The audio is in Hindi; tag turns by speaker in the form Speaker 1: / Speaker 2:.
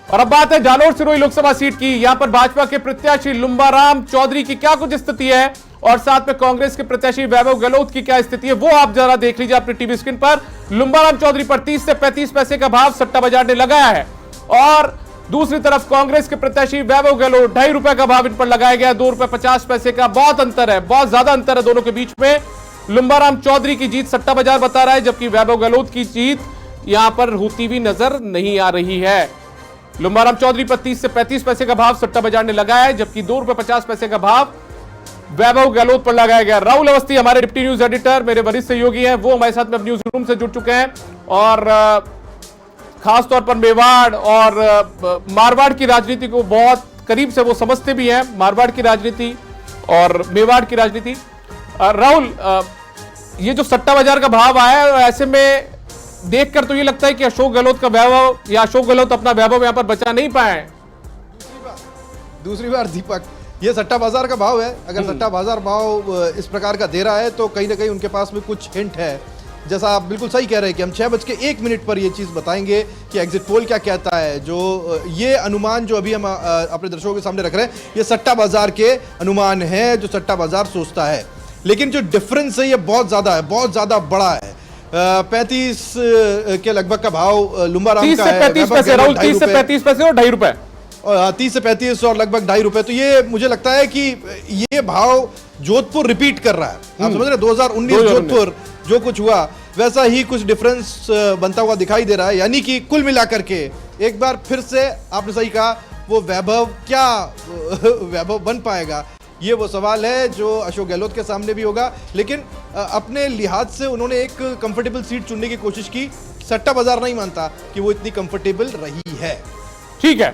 Speaker 1: और अब बात है जालोर सिरोही लोकसभा सीट की। यहां पर भाजपा के प्रत्याशी लुम्बाराम चौधरी की क्या कुछ स्थिति है और साथ में कांग्रेस के प्रत्याशी वैभव गहलोत की क्या स्थिति है, वो आप जरा देख लीजिए अपनी टीवी स्क्रीन पर। लुम्बाराम चौधरी पर 30 से 35 पैसे का भाव सट्टा बाजार ने लगाया है और दूसरी तरफ कांग्रेस के प्रत्याशी वैभव गहलोत ₹2.5 का भाव इन पर लगाया गया, ₹2.50 का बहुत अंतर है, बहुत ज्यादा अंतर है दोनों के बीच में। लुम्बाराम चौधरी की जीत सट्टा बाजार बता रहा है, जबकि वैभव गहलोत की जीत यहां पर होती हुई नजर नहीं आ रही है। लुम्बाराम चौधरी पर 30 से 35 पैसे का भाव सट्टा बाजार ने लगाया है, जबकि ₹2.50 का भाव वैभव गहलोत पर लगाया गया। राहुल अवस्थी हमारे डिप्टी न्यूज एडिटर, मेरे वरिष्ठ सहयोगी हैं, वो हमारे साथ में न्यूज रूम से जुड़ चुके हैं और खासतौर पर मेवाड़ और मारवाड़ की राजनीति को बहुत करीब से वो समझते भी हैं, मारवाड़ की राजनीति और मेवाड़ की राजनीति। राहुल, ये जो सट्टा बाजार का भाव आया है, ऐसे में देखकर तो ये लगता है कि अशोक गहलोत का वैभव या अशोक गहलोत अपना वैभव यहां पर बचा नहीं पाए।
Speaker 2: दूसरी बार दीपक, ये सट्टा बाजार का भाव है। अगर सट्टा बाजार भाव इस प्रकार का दे रहा है तो कहीं ना कहीं उनके पास में कुछ हिंट है। जैसा आप बिल्कुल सही कह रहे हैं कि हम 6:01 पर ये चीज़ बताएंगे कि एग्जिट पोल क्या कहता है। जो ये अनुमान जो अभी हम अपने दर्शकों के सामने रख रहे हैं, ये सट्टा बाजार के अनुमान है जो सट्टा बाजार सोचता है। लेकिन जो डिफरेंस है ये बहुत ज़्यादा है, बहुत ज़्यादा बड़ा है। 35 के लगभग का भाव लुम्बाराम का है।
Speaker 1: 30 से 35 पैसे राहुल, 30 से 35 पैसे और ₹2.5
Speaker 2: और 30 से 35 और लगभग ₹2.5। तो ये मुझे लगता है कि ये भाव जोधपुर रिपीट कर रहा है। आप समझ रहे हैं, 2019 जोधपुर जो कुछ हुआ वैसा ही कुछ डिफरेंस बनता हुआ दिखाई दे रहा है। यानी कि कुल मिलाकर के एक बार फिर से आपने सही कहा, वो वैभव क्या वैभव बन पाएगा, ये वो सवाल है जो अशोक गहलोत के सामने भी होगा। लेकिन अपने लिहाज से उन्होंने एक कंफर्टेबल सीट चुनने की कोशिश की। सट्टा बाजार नहीं मानता कि वो इतनी कंफर्टेबल रही है।
Speaker 1: ठीक है।